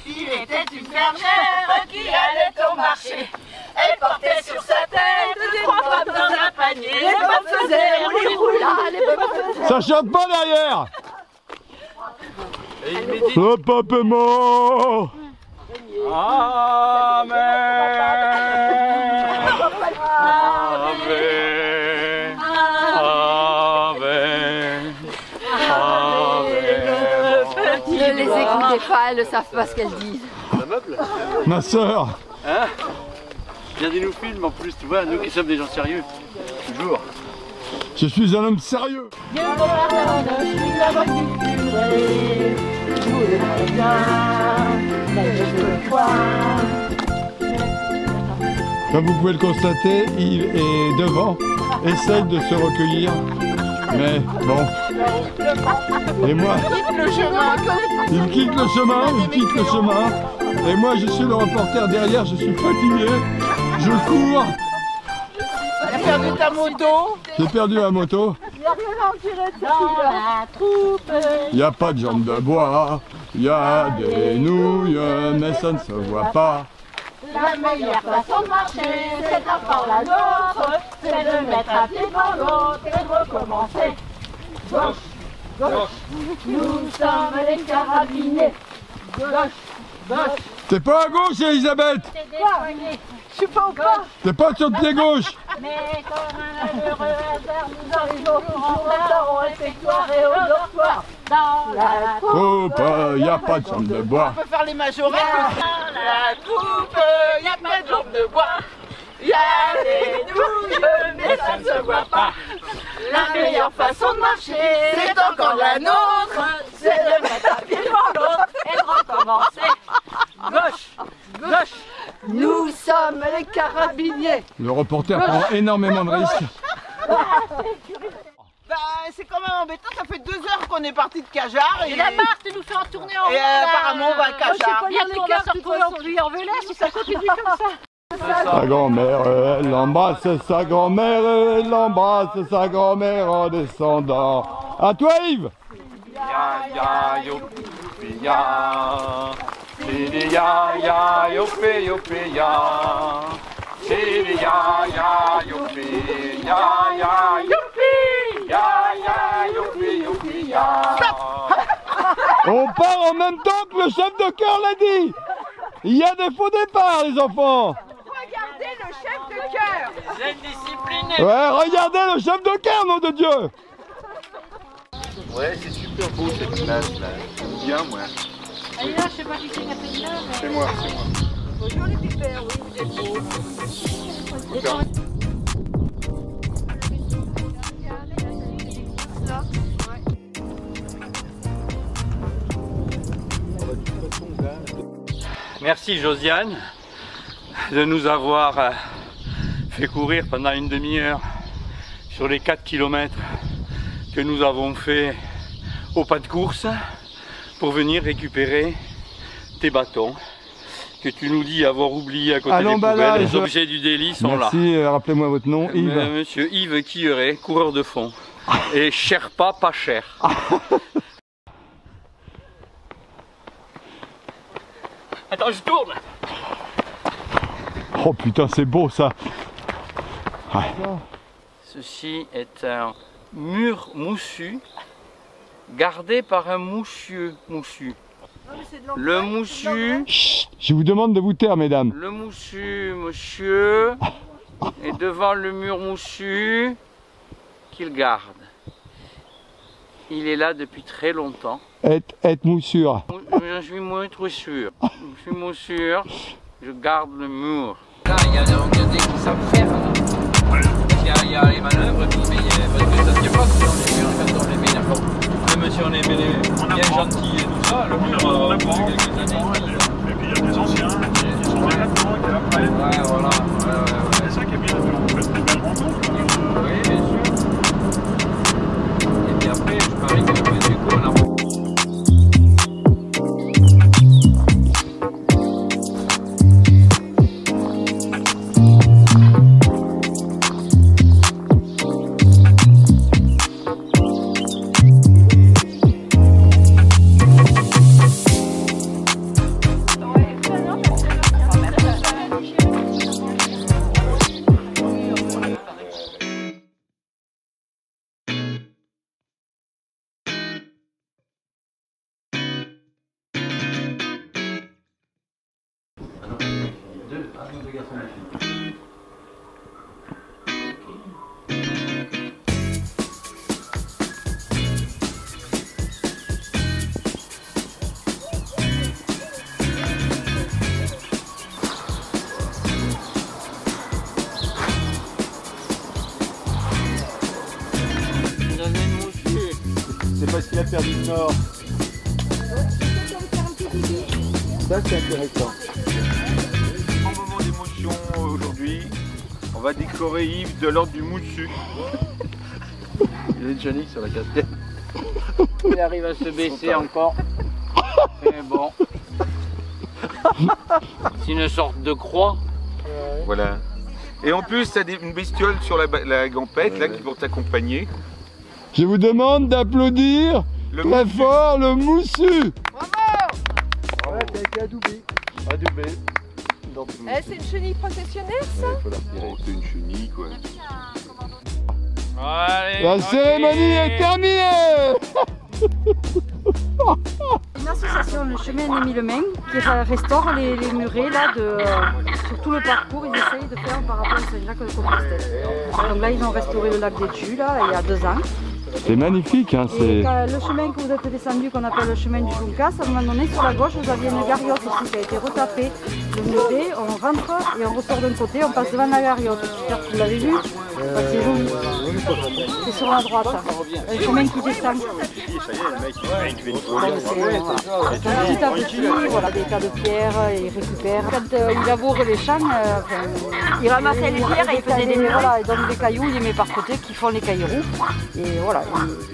Il était une bergère qui allait au marché. Elle portait sur sa tête des trois pommes dans un panier. Les pommes faisaient, on les roula, les pommes faisaient. Ça chante pas derrière. Le pape est mort. Amen. Ne les écoutez pas, elles ne savent pas ce qu'elles disent. Ma soeur. Hein? Viens de nous filmer en plus, tu vois, nous qui sommes des gens sérieux. Toujours. Je suis un homme sérieux. Comme vous pouvez le constater, Yves est devant, essaye de se recueillir, mais bon. Et moi, il quitte le chemin, et moi je suis le reporter derrière, je suis fatigué, je cours. Tu as perdu ta moto. J'ai perdu ma moto. Il n'y a rien à en tirer de la troupe. Il n'y a pas de jambes de bois, il y a des nouilles, mais ça ne se voit pas. La meilleure façon de marcher, c'est d'en prendre la nôtre, c'est de mettre un pied dans l'autre et de recommencer. Gauche, gauche, nous sommes les carabiniers. Gauche, gauche. T'es pas à gauche, Elisabeth. Je suis pas au gauche. T'es pas sur le pied gauche. Mais comme un heureux hasard, nous arrivons en retard au réfectoire et au dortoir. Dans la troupe, y a pas de jambe de bois. On peut faire les majorettes. Dans la troupe, y a pas de jambe de bois. Y a des nouilles, mais ça ne se voit pas. La meilleure façon de marcher, c'est encore la nôtre. C'est de mettre un pied devant l'autre et de recommencer. Gauche, gauche. Nous sommes les carabiniers. Le reporter prend énormément de risques. Bah, c'est quand même embêtant, ça fait 2 heures qu'on est parti de Cajar. Et la marque de nous faire tourner en rond. Et apparemment on va à Cajar. Bientôt on va se retrouver en pluie en Velay si ça continue comme ça. Sa grand-mère, elle embrasse sa grand-mère, elle embrasse sa grand-mère en descendant. À toi Yves. Ya ya youpi ya. Chidi ya ya yope yope ya. Chidi ya ya yope ya ya yope ya ya yope yope ya. On part en même temps que le chef de chœur l'a dit. Il y a des faux départs, les enfants. Regardez le chef de chœur. Vous êtes disciplinés. Ouais, regardez le chef de chœur, nom de Dieu. Ouais, c'est super beau cette image là. J'aime bien moi. Allez là, je sais pas qui c'est qui a fait ça, mais... C'est moi, c'est moi. Bonjour les pipères, oui, vous êtes beaux. Merci Josiane de nous avoir fait courir pendant une demi-heure sur les 4 km que nous avons fait au pas de course pour venir récupérer tes bâtons que tu nous dis avoir oublié à côté des poubelles. Les objets du délit sont là. Merci, rappelez-moi votre nom, Yves. Monsieur Yves Quilleret, coureur de fond. Et Sherpa pas cher. Attends, je tourne. Oh putain, c'est beau ça. Ouais. Ceci est un mur moussu gardé par un moussu. Le moussu. Chut, je vous demande de vous taire, mesdames. Le moussu, monsieur, est devant le mur moussu qu'il garde. Il est là depuis très longtemps. Être moussure. Je suis moins trop sûr. Je suis moussure, je garde le mur. Là, il y a des organisés qui savent faire. Il y a les manœuvres, parce que ça ne tient pas quand on les met d'accord. Même si on est bien gentils et tout ça, le mur, on a depuis quelques années. Et puis il y a des anciens qui sont là maintenant, qui après. Ouais, voilà. C'est ça qui est bien, on fait des belles rencontres. Oui, bien sûr. Et puis après, je parie que du coup, on a... C'est parce qu'il a perdu le nord. Ça c'est intéressant. En moment d'émotion aujourd'hui, on va décorer Yves de l'ordre du moussu. Il est Johnny sur la casquette. Il arrive à se baisser encore. Mais bon. C'est une sorte de croix. Voilà. Et en plus, tu as une bestiole sur la gampette là qui vont t'accompagner. Je vous demande d'applaudir très fort le moussu. Ouais, t'as été adoubé. Adoubé. C'est une chenille processionnelle ça? C'est une chenille quoi. Allez, la cérémonie est terminée. Une association, le chemin des 1000 mains, qui restaure les murets là, sur tout le parcours. Ils essayent de faire par rapport à Saint-Jacques-de-Compostelle. Donc là, ils ont restauré le lac des Tues là, il y a 2 ans. C'est magnifique, hein, et le chemin que vous êtes descendu, qu'on appelle le chemin du Juncas, à un moment donné, sur la gauche, vous aviez une gariote aussi qui a été retapée. Le muret, on rentre et on ressort d'un côté, on passe devant la gariote. J'espère que vous l'avez vu. C'est joli. C'est sur la droite, un chemin qui descend. Petit à petit, voilà, des tas de pierres, il récupère. Quand il laboure les champs, il ramassait les pierres et il faisait des murs. Voilà, et donc des cailloux, il les met par côté qui font les cailloux. Et voilà,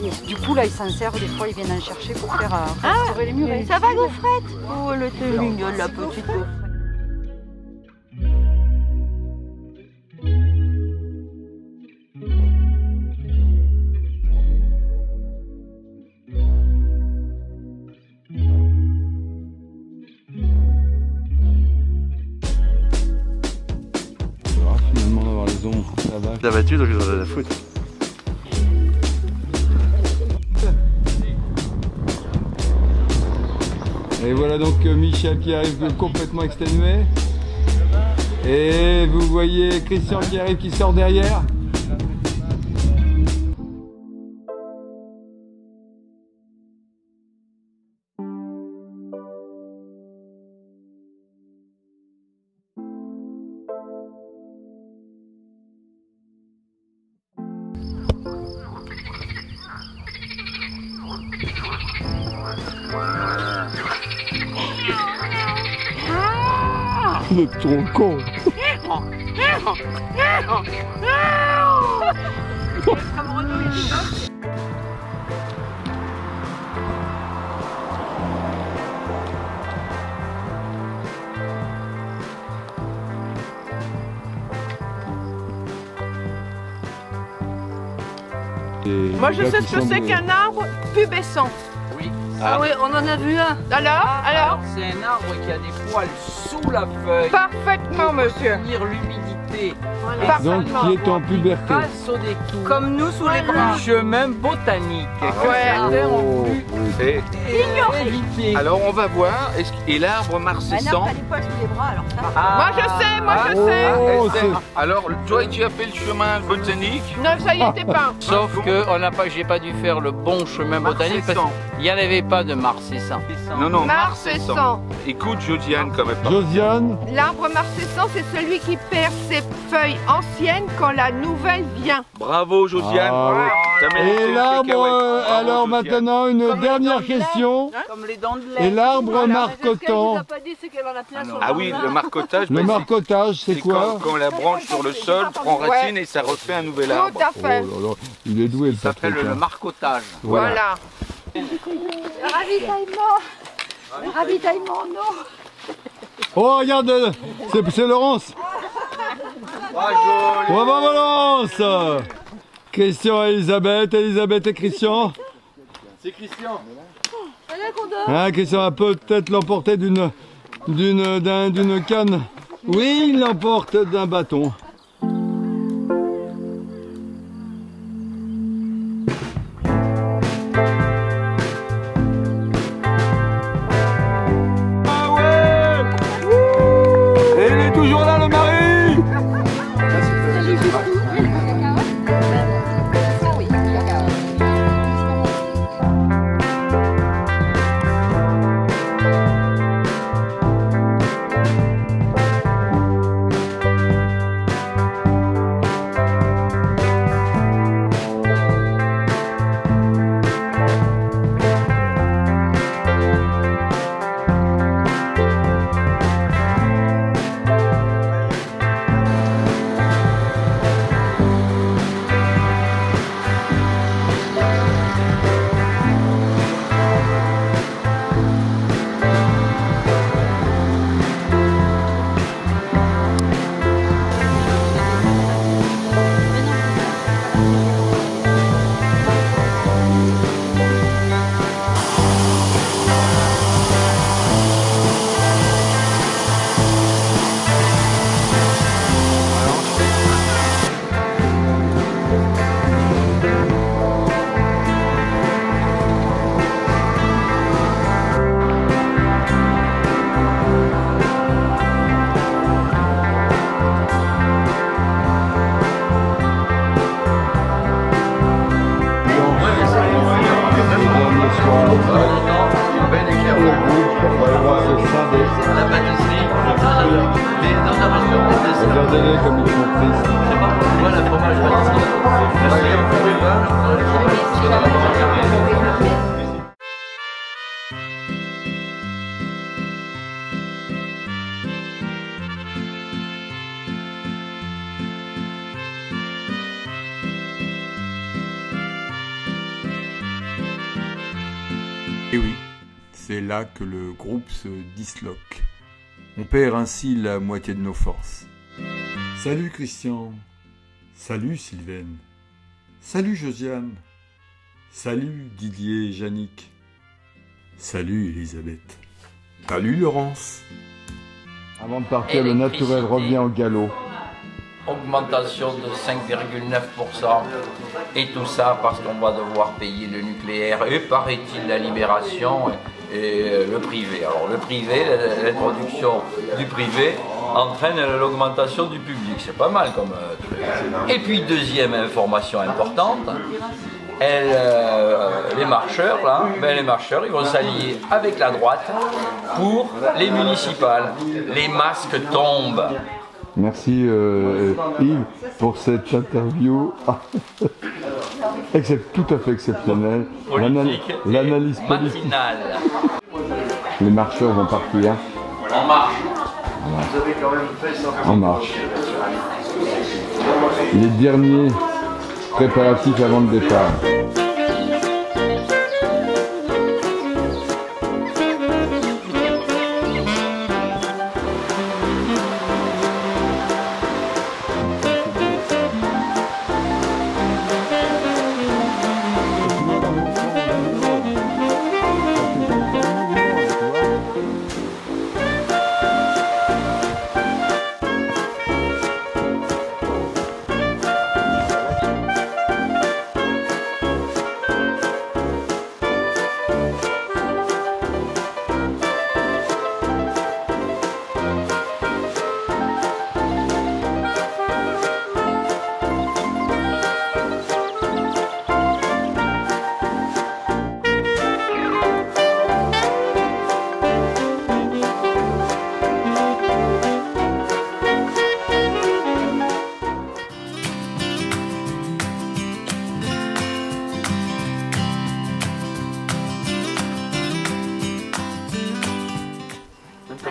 et du coup là ils s'en servent, des fois ils viennent en chercher pour faire restaurer les murets. Ça va Gaufrette? Oh elle était mignonne la petite Gaufrette. t'as battu, donc j'en ai à foutre. Et voilà donc Michel qui arrive complètement exténué. Et vous voyez Christian qui arrive, qui sort derrière. Vous êtes trop con. Moi je sais ce que c'est qu'un arbre pubescent. Oui. Ah oui, on en a vu un. Alors c'est un arbre qui a des poils sous la feuille. Parfaitement, monsieur. Pour tenir l'humidité. Donc qui est en puberté. Grâce au détour. Comme nous sous les bras. Du chemin botanique. Ouais. Ont voulu éviter. Alors on va voir. Et l'arbre marcescent. Pas les poils sous les bras, alors ça. Moi je sais, Alors toi tu as fait le chemin botanique. Non, ça y était pas. Sauf que j'ai pas dû faire le bon chemin botanique parce qu'il n'y en avait pas de marcescent. Non, marcescent. Écoute Josiane quand même. Josiane. L'arbre marcescent, c'est celui qui perd ses feuilles anciennes quand la nouvelle vient. Bravo Josiane. Et l'arbre, alors maintenant une dernière question. Comme les dents de lait. Et l'arbre marcotant. Ah oui, le marcotage. Le marcotage, c'est quoi? Quand la branche sur le sol prend racine et ça refait un nouvel arbre. Tout à fait. Oh là là, il est doué le Ça s'appelle le marcotage. Voilà. Ravitaillement en eau. Oh regarde, c'est Laurence. Bravo Valence. Christian et Elisabeth, Elisabeth et Christian. C'est Christian. Ah, Christian va peut-être l'emporter d'une canne. Oui, il l'emporte d'un bâton. Toujours là le mari. Regardez-les comme ils sont tristes. Voilà, fromage Et oui, c'est là que le groupe se disloque. On perd ainsi la moitié de nos forces. Salut Christian. Salut Sylvaine. Salut Josiane. Salut Didier et Yannick. Salut Elisabeth. Salut Laurence. Avant de partir, le naturel revient au galop. augmentation de 5,9%. Et tout ça parce qu'on va devoir payer le nucléaire et, paraît-il, la libération et le privé. Alors le privé, l'introduction du privé entraîne l'augmentation du public. C'est pas mal comme truc. Et puis deuxième information importante, les marcheurs, là, les marcheurs, ils vont s'allier avec la droite pour les municipales. Les masques tombent. Merci Yves pour cette interview tout à fait exceptionnelle. L'analyse politique. Les marcheurs vont partir. En marche. En marche. Les derniers préparatifs avant le départ.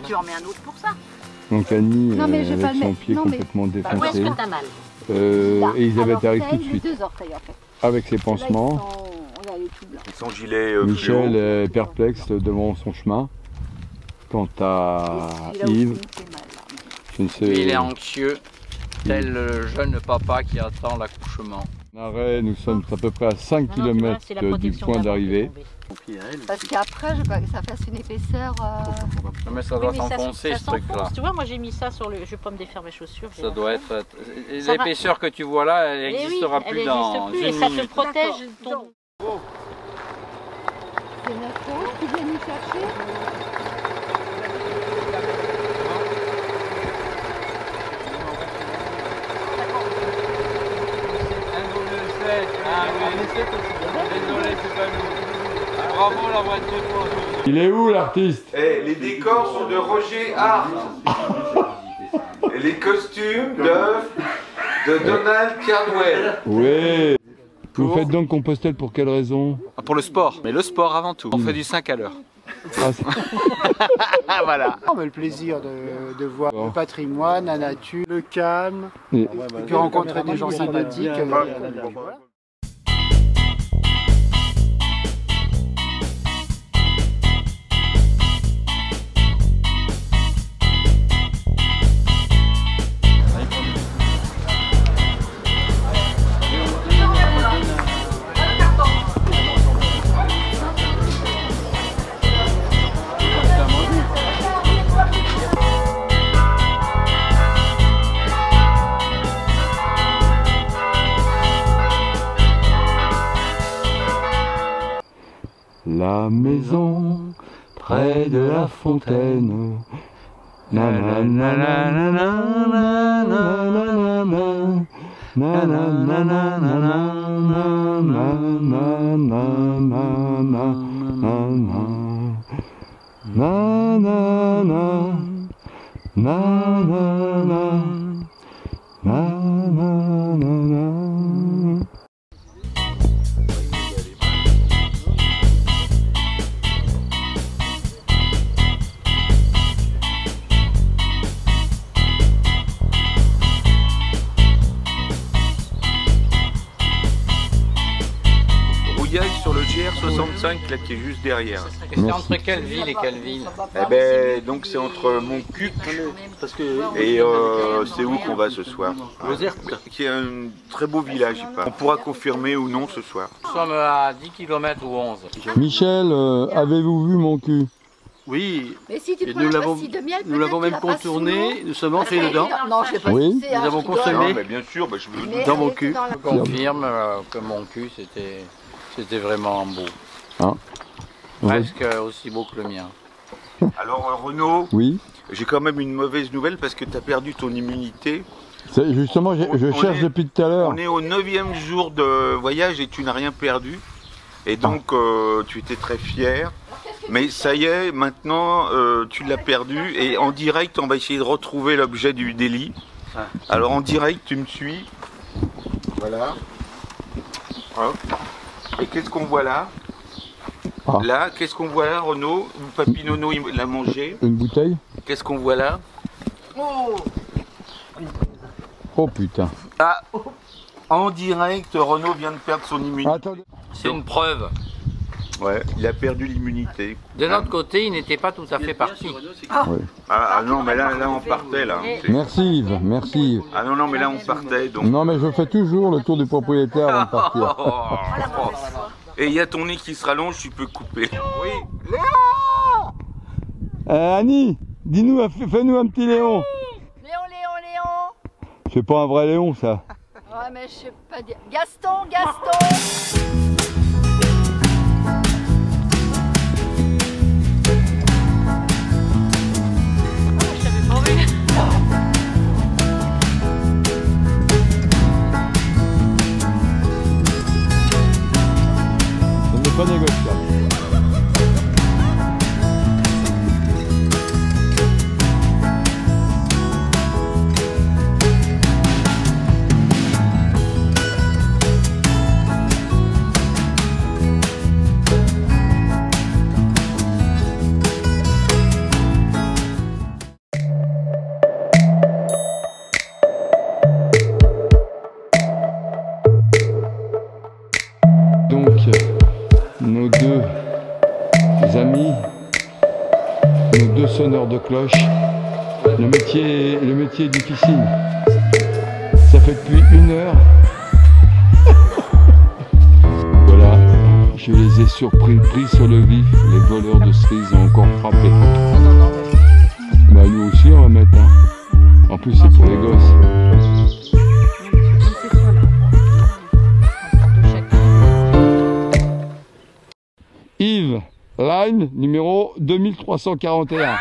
Tu en mets un autre pour ça. Donc Annie, avec son pied complètement défoncé. Où est-ce que t'as mal? Et Elisabeth arrive tout de suite. Avec ses pansements. Son gilet Michel est perplexe devant son chemin. Quant à Yves, je ne sais... Il est anxieux, tel le jeune papa qui attend l'accouchement. Arrêt, nous sommes à peu près à 5 km du point d'arrivée. Parce qu'après, ça fasse une épaisseur... Mais ça doit s'enfoncer ce truc-là. Tu vois, moi j'ai mis ça sur le... Je vais pas me défaire mes chaussures. Ça doit être... L'épaisseur que tu vois là, elle n'existera plus dans une minute. Et ça te protège ton... C'est notre hôte qui vient nous chercher. Désolé, c'est pas nous. Bravo la voiture. Il est où l'artiste? Les décors sont de Roger Hart. Et les costumes de Donald Cardwell. Oui. Vous faites donc Compostelle pour quelle raison? Pour le sport, mais le sport avant tout. On fait du 5 à l'heure. Voilà. On a le plaisir de voir le patrimoine, la nature, le calme, et puis rencontrer des gens sympathiques. La maison près de la fontaine. Na na na na na na na na na na na na na. Sur le GR65 là qui est juste derrière. Et c'est entre quelle ville et quelle ville? Eh ben donc c'est entre Montcuq et c'est où qu'on va ce soir? Qui est un très beau village. On pourra confirmer ou non ce soir. Nous sommes à 10 km ou 11. Michel, avez-vous vu mon cul? Oui. Mais si tu et prends nous la l'avons pastille de miel, nous l'avons peut-être même tu la passes sous contourné, l'eau. nous sommes entrés dedans. Non, je sais pas Oui. si c'est Nous un avons frigo. consommé. Non, mais bien sûr, je veux Mais dans mon elle cul. était dans la- Je confirme que mon cul, c'était vraiment beau. Hein. Presque aussi beau que le mien. Alors Renaud, Oui. j'ai quand même une mauvaise nouvelle parce que tu as perdu ton immunité. Justement, je cherche depuis tout à l'heure. On est au 9e jour de voyage et tu n'as rien perdu. Et donc tu étais très fier. Mais ça y est, maintenant tu l'as perdu. Et en direct, on va essayer de retrouver l'objet du délit. Alors en direct, tu me suis. Voilà. Hop. Et qu'est-ce qu'on voit là? Là, qu'est-ce qu'on voit là, Renaud? Papy Nono, il l'a mangé. Une bouteille? Qu'est-ce qu'on voit là? Oh putain. Ah, en direct, Renaud vient de perdre son immunité. C'est une preuve. Ouais, il a perdu l'immunité. De notre côté, il n'était pas tout à fait parti. Ah non, mais là on partait là. Merci Yves, merci Yves. Ah non, mais là on partait donc. Non mais je fais toujours le tour du propriétaire avant de partir. Et il y a ton nez qui se rallonge, tu peux couper. Oui. Annie, dis-nous, fais-nous un petit Léon. Léon. C'est pas un vrai Léon ça. Ouais, mais je sais pas dire. Gaston. Ce n'est pas négociable. Nos deux amis, nos deux sonneurs de cloche. Le métier est difficile. Ça fait depuis 1 heure. Voilà, je les ai surpris, pris sur le vif. Les voleurs de cerises ont encore frappé. Bah nous aussi on va mettre. Hein. En plus c'est pour les gosses. Yves, line numéro 2341.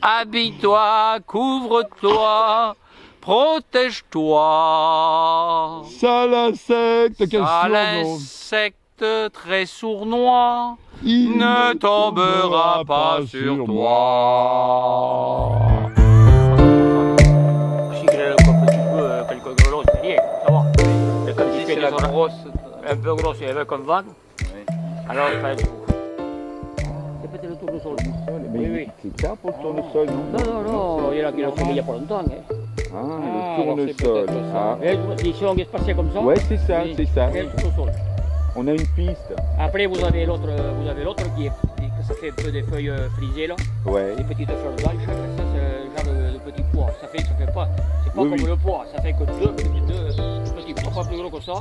Habille-toi, couvre-toi, protège-toi. Sale insecte, quel Sale slogan. insecte très sournois, ne tombera pas sur toi. Si tu veux quelque grelots, c'est rien, ça va. Mais comme tu fais des zones grosses, un peu grosses et avec comme vague, alors il fallait tout. C'est peut-être le tournesol. Oui. C'est ça pour le tournesol, non? Non, il y en a qui l'ont fait il n'y a pas longtemps. Hein. Ah, le tournesol. Ah. Si on est passé comme ça. Ouais, c'est ça, c'est ça. Le tournesol. On a une piste. Après, vous avez l'autre qui ça fait un peu des feuilles frisées là. Ouais. Des petites fleurs blanches. Ça, c'est un genre de petit pois. Ça fait pas. C'est pas comme le pois. Ça fait que deux petits pois, pas plus gros que ça.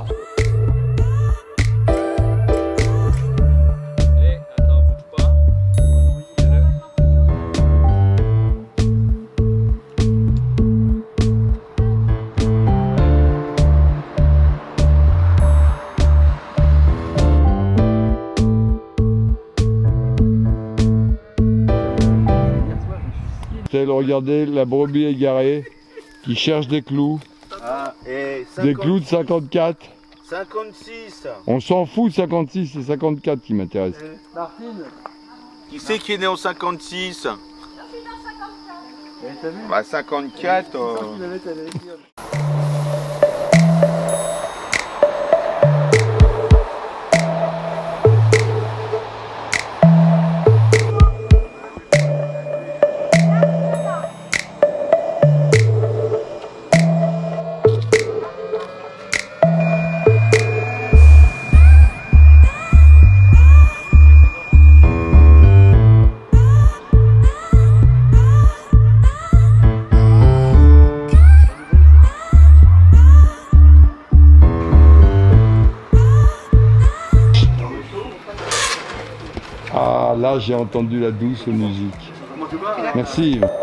Regardez la brebis égarée qui cherche des clous. Ah, et Des clous de 54. 56. On s'en fout de 56, c'est 54 qui m'intéresse. Martine. Qui c'est qui est né en 56? Bah 54. Là, j'ai entendu la douce musique. Merci Yves.